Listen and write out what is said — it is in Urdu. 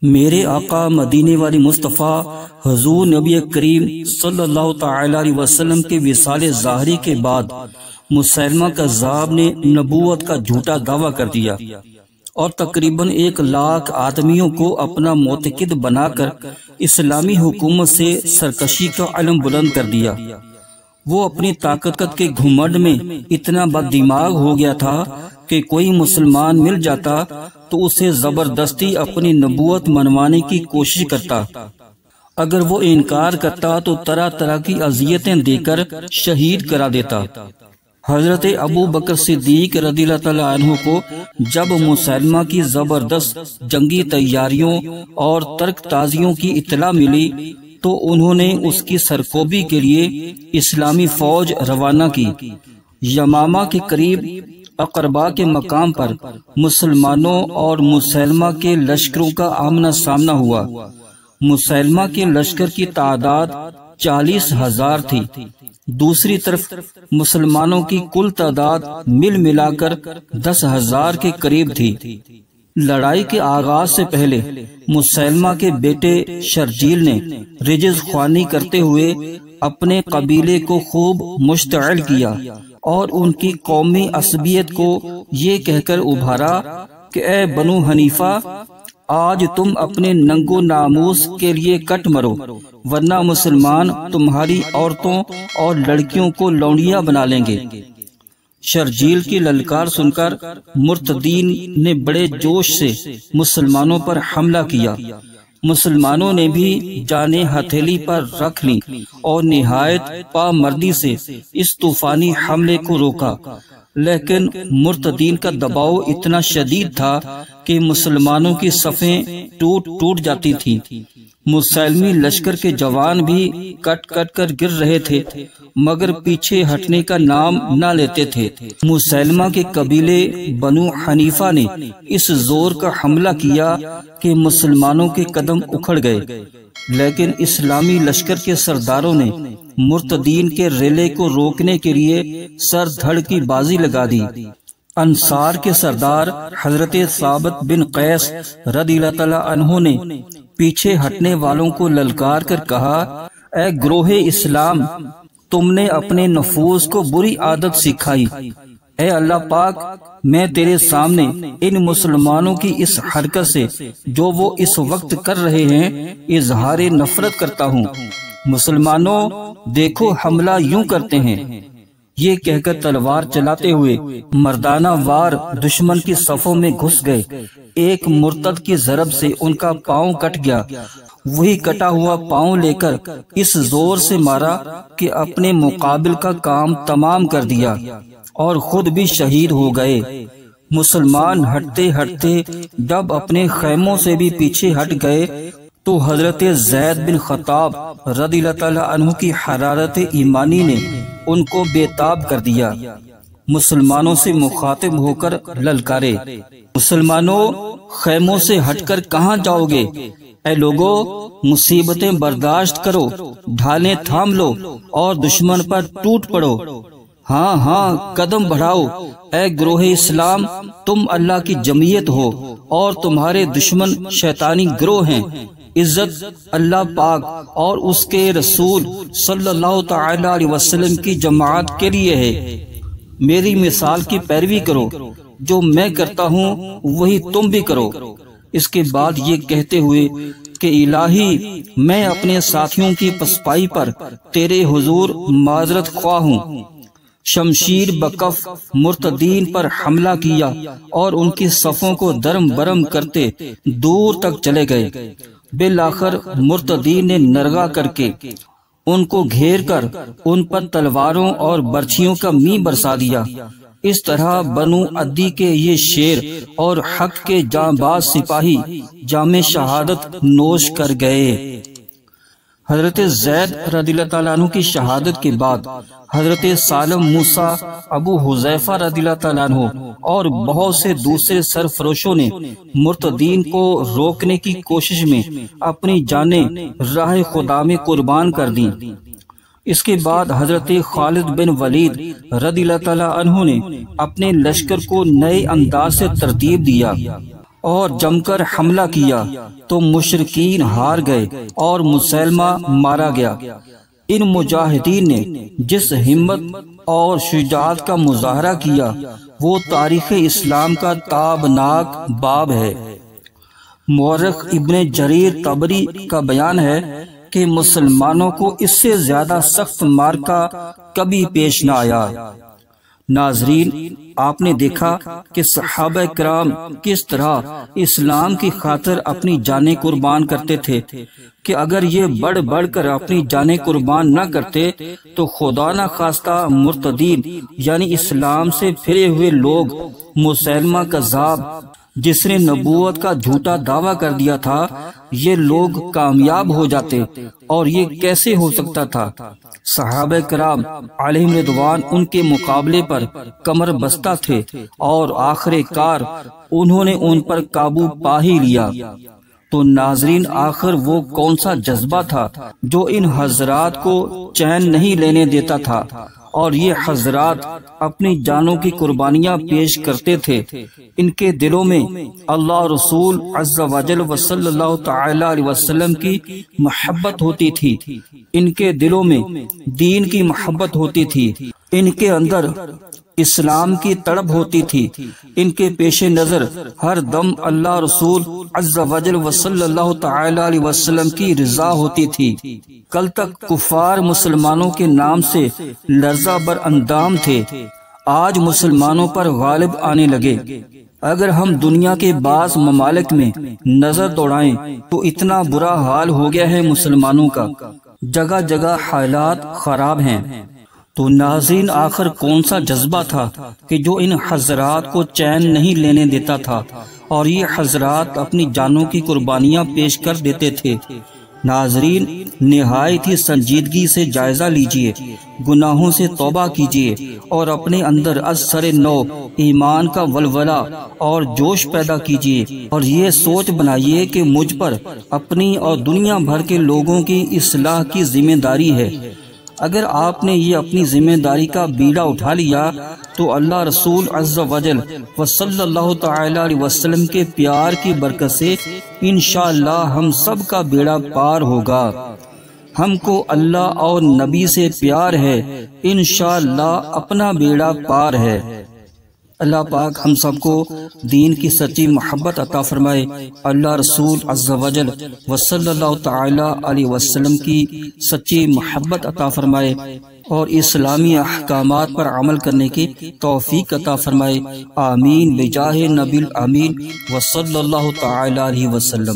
میرے آقا مدینے والی مصطفیٰ حضور نبی کریم صلی اللہ تعالی علیہ وسلم کے وصال ظاہری کے بعد مسیلمہ کذاب نے نبوت کا جھوٹا دعویٰ کر دیا اور تقریباً 1,00,000 آدمیوں کو اپنا معتقد بنا کر اسلامی حکومت سے سرکشی کا علم بلند کر دیا۔ وہ اپنی طاقت کے گھمنڈ میں اتنا بد دماغ ہو گیا تھا کہ کوئی مسلمان مل جاتا تو اسے زبردستی اپنی نبوت منوانے کی کوشش کرتا۔ اگر وہ انکار کرتا تو طرح طرح کی اذیتیں دے کر شہید کرا دیتا۔ حضرت ابو بکر صدیق رضی اللہ تعالیٰ عنہ کو جب مسیلمہ کی زبردست جنگی تیاریوں اور ترک تازیوں کی اطلاع ملی تو انہوں نے اس کی سرکوبی کے لیے اسلامی فوج روانہ کی۔ یمامہ کے قریب اقربا کے مقام پر مسلمانوں اور مسیلمہ کے لشکروں کا آمنا سامنا ہوا۔ مسیلمہ کے لشکر کی تعداد 40,000 تھی، دوسری طرف مسلمانوں کی کل تعداد مل ملا کر 10,000 کے قریب تھی۔ لڑائی کے آغاز سے پہلے مسیلمہ کے بیٹے شرجیل نے رجز خوانی کرتے ہوئے اپنے قبیلے کو خوب مشتعل کیا اور ان کی قومی عصبیت کو یہ کہہ کر ابھارا کہ اے بنو حنیفہ، آج تم اپنے ننگو ناموس کے لیے کٹ مرو، ورنہ مسلمان تمہاری عورتوں اور لڑکیوں کو لونڈیاں بنا لیں گے۔ شرجیل کی للکار سن کر مرتدین نے بڑے جوش سے مسلمانوں پر حملہ کیا۔ مسلمانوں نے بھی جانیں ہتھیلی پر رکھ لی اور نہایت پامردی سے اس طوفانی حملے کو روکا، لیکن مرتدین کا دباؤ اتنا شدید تھا کہ مسلمانوں کی صفیں ٹوٹ جاتی تھیں۔ مسیلمی لشکر کے جوان بھی کٹ کٹ کر گر رہے تھے مگر پیچھے ہٹنے کا نام نہ لیتے تھے۔ مسیلمہ کے قبیلے بنو حنیفہ نے اس زور کا حملہ کیا کہ مسلمانوں کے قدم اکھڑ گئے، لیکن اسلامی لشکر کے سرداروں نے مرتدین کے ریلے کو روکنے کے لیے سر دھڑ کی بازی لگا دی۔ انصار کے سردار حضرت ثابت بن قیس رضی اللہ تعالیٰ عنہ نے پیچھے ہٹنے والوں کو للکار کر کہا، اے گروہ اسلام، تم نے اپنے نفوس کو بری عادت سکھائی۔ اے اللہ پاک، میں تیرے سامنے ان مسلمانوں کی اس حرکت سے جو وہ اس وقت کر رہے ہیں اظہار نفرت کرتا ہوں۔ مسلمانوں، دیکھو حملہ یوں کرتے ہیں۔ یہ کہہ کر تلوار چلاتے ہوئے مردانہ وار دشمن کی صفوں میں گھس گئے۔ ایک مرتد کی ضرب سے ان کا پاؤں کٹ گیا، وہی کٹا ہوا پاؤں لے کر اس زور سے مارا کہ اپنے مقابل کا کام تمام کر دیا اور خود بھی شہید ہو گئے۔ مسلمان ہٹتے ہٹتے جب اپنے خیموں سے بھی پیچھے ہٹ گئے تو حضرت زید بن خطاب رضی اللہ تعالیٰ عنہ کی حرارت ایمانی نے ان کو بے تاب کر دیا۔ مسلمانوں سے مخاطب ہو کر للکارے، مسلمانوں، خیموں سے ہٹ کر کہاں جاؤ گے؟ اے لوگو، مصیبتیں برداشت کرو، ڈھالیں تھام لو اور دشمن پر ٹوٹ پڑو۔ ہاں ہاں، قدم بڑھاؤ۔ اے گروہ اسلام، تم اللہ کی جمعیت ہو اور تمہارے دشمن شیطانی گروہ ہیں۔ عزت اللہ پاک اور اس کے رسول صلی اللہ تعالی علیہ وسلم کی جماعت کے لیے ہے۔ میری مثال کی پیروی کرو، جو میں کرتا ہوں وہی تم بھی کرو۔ اس کے بعد یہ کہتے ہوئے کہ الہی، میں اپنے ساتھیوں کی پسپائی پر تیرے حضور معذرت خواہ ہوں۔ شمشیر بکف مرتدین پر حملہ کیا اور ان کی صفوں کو درم برم کرتے دور تک چلے گئے۔ بالآخر مرتدین نے نرغہ کر کے ان کو گھیر کر ان پر تلواروں اور برچھیوں کا می برسا دیا۔ اس طرح بنو عدی کے یہ شیر اور حق کے جانباز سپاہی جام شہادت نوش کر گئے۔ حضرت زید رضی اللہ تعالیٰ عنہ کی شہادت کے بعد حضرت سالم موسیٰ، ابو حذیفہ رضی اللہ تعالیٰ عنہ اور بہت سے دوسرے سرفروشوں نے مرتدین کو روکنے کی کوشش میں اپنی جانیں راہ خدا میں قربان کر دیں۔ اس کے بعد حضرت خالد بن ولید رضی اللہ تعالیٰ عنہ نے اپنے لشکر کو نئے انداز سے ترتیب دیا۔ اور جم کر حملہ کیا تو مشرکین ہار گئے اور مسیلمہ مارا گیا۔ ان مجاہدین نے جس ہمت اور شجاعت کا مظاہرہ کیا وہ تاریخ اسلام کا تابناک باب ہے۔ مورخ ابن جریر طبری کا بیان ہے کہ مسلمانوں کو اس سے زیادہ سخت مارکا کبھی پیش نہ آیا۔ ناظرین، آپ نے دیکھا کہ صحابہ کرام کس طرح اسلام کی خاطر اپنی جانیں قربان کرتے تھے کہ اگر یہ بڑھ بڑھ کر اپنی جانیں قربان نہ کرتے تو خدا نہ خواستہ مرتدین یعنی اسلام سے پھرے ہوئے لوگ، مسیلمہ کذاب جس نے نبوت کا جھوٹا دعویٰ کر دیا تھا، یہ لوگ کامیاب ہو جاتے، اور یہ کیسے ہو سکتا تھا؟ صحابہ کرام علیہم رضوان ان کے مقابلے پر کمر بستہ تھے، اور آخر کار انہوں نے ان پر قابو پا ہی لیا۔ تو ناظرین، آخر وہ کون سا جذبہ تھا جو ان حضرات کو چین نہیں لینے دیتا تھا، اور یہ حضرات اپنی جانوں کی قربانیاں پیش کرتے تھے؟ ان کے دلوں میں اللہ رسول عز و جل و صلی اللہ تعالی علیہ وسلم کی محبت ہوتی تھی، ان کے دلوں میں دین کی محبت ہوتی تھی، ان کے اندر اسلام کی تڑپ ہوتی تھی، ان کے پیش نظر ہر دم اللہ رسول عز و جل و صلی اللہ تعالی علیہ وسلم کی رضا ہوتی تھی۔ کل تک کفار مسلمانوں کے نام سے لرزہ بر اندام تھے، آج مسلمانوں پر غالب آنے لگے۔ اگر ہم دنیا کے بعض ممالک میں نظر دوڑائیں تو اتنا برا حال ہو گیا ہے مسلمانوں کا، جگہ جگہ حالات خراب ہیں۔ تو ناظرین، آخر کون سا جذبہ تھا کہ جو ان حضرات کو چین نہیں لینے دیتا تھا، اور یہ حضرات اپنی جانوں کی قربانیاں پیش کر دیتے تھے؟ ناظرین، نہایت ہی سنجیدگی سے جائزہ لیجئے، گناہوں سے توبہ کیجئے، اور اپنے اندر از سر نو ایمان کا ولولہ اور جوش پیدا کیجئے، اور یہ سوچ بنائیے کہ مجھ پر اپنی اور دنیا بھر کے لوگوں کی اصلاح کی ذمہ داری ہے۔ اگر آپ نے یہ اپنی ذمہ داری کا بیڑا اٹھا لیا تو اللہ رسول عز و جل و صلی اللہ تعالی علیہ وسلم کے پیار کی برکت سے انشاءاللہ ہم سب کا بیڑا پار ہوگا۔ ہم کو اللہ اور نبی سے پیار ہے، انشاءاللہ اپنا بیڑا پار ہے۔ اللہ پاک ہم سب کو دین کی سچی محبت عطا فرمائے، اللہ رسول عز و جل و صلی اللہ تعالی علیہ وسلم کی سچی محبت عطا فرمائے، اور اسلامی احکامات پر عمل کرنے کی توفیق عطا فرمائے۔ آمین بجاہ نبی الامین و صلی اللہ تعالی علیہ وسلم۔